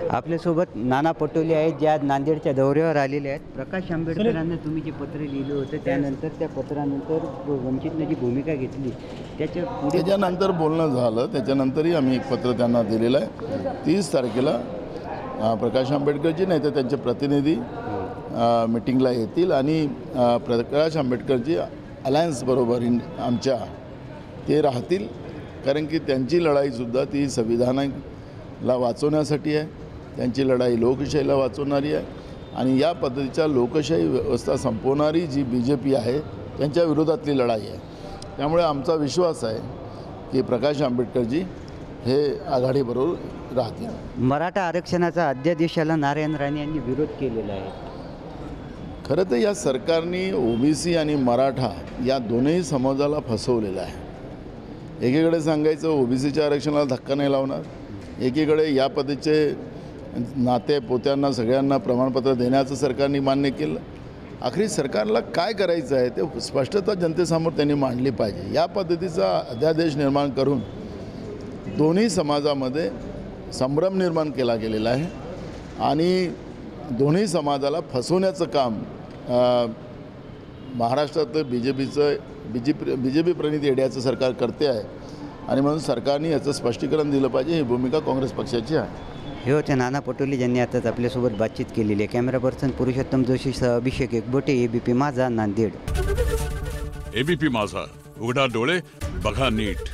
आपल्यासोबत नाना पटोले आहेत, जे आज नांदेडच्या दौऱ्यावर आलेले आहेत. प्रकाश आंबेडकरांना तुम्ही जे पत्र लिहिलं होतं त्यानंतर त्या पत्रानंतर वंचितने जी भूमिका घेतली त्याच्यानंतर बोलणं झालं, त्याच्यानंतरही आम्ही एक पत्र त्यांना दिलेलं आहे. 30 तारखेला प्रकाश आंबेडकरजी नाही तर त्यांचे प्रतिनिधी मिटिंगला येतील आणि प्रकाश आंबेडकरजी अलायन्सबरोबर आमच्या ते राहतील, कारण की त्यांची लढाईसुद्धा ती संविधानाला वाचवण्यासाठी आहे. त्यांची लढाई लोकशाहीला वाचवणारी आहे आणि या पद्धतीच्या लोकशाही व्यवस्था संपवणारी जी BJP आहे त्यांच्या विरोधातली लढाई आहे. त्यामुळे आमचा विश्वास आहे की प्रकाश आंबेडकरजी हे आघाडीबरोबर राहतील. मराठा आरक्षणाचा अध्यादेशाला नारायण राणे यांनी विरोध केलेला आहे. खरं तर या सरकारने OBC आणि मराठा या दोन्ही समाजाला फसवलेलं आहे. एकीकडे सांगायचं OBCच्या आरक्षणाला धक्का नाही लावणार, एकीकडे या पद्धतीचे नाते पोत्यांना सगळ्यांना प्रमाणपत्र देण्याचं सरकारने मान्य केलं. आखरी सरकारला काय करायचं आहे ते स्पष्टता जनतेसमोर त्यांनी मांडली पाहिजे. या पद्धतीचा अध्यादेश निर्माण करून दोन्ही समाजामध्ये संभ्रम निर्माण केला गेलेला आहे आणि दोन्ही समाजाला फसवण्याचं काम महाराष्ट्रात BJP प्रणित येड्याचं सरकार करते आहे आणि म्हणून सरकारने याचं स्पष्टीकरण दिलं पाहिजे. ही भूमिका काँग्रेस पक्षाची आहे. हे होते नाना पटोले ज्यांनी आताच आपल्यासोबत बातचीत केलेली आहे. कॅमेरा पर्सन पुरुषोत्तम जोशीसह अभिषेक एकबोटे, ABP माझा, नांदेड. ABP माझा, उघडा डोळे बघा नीट.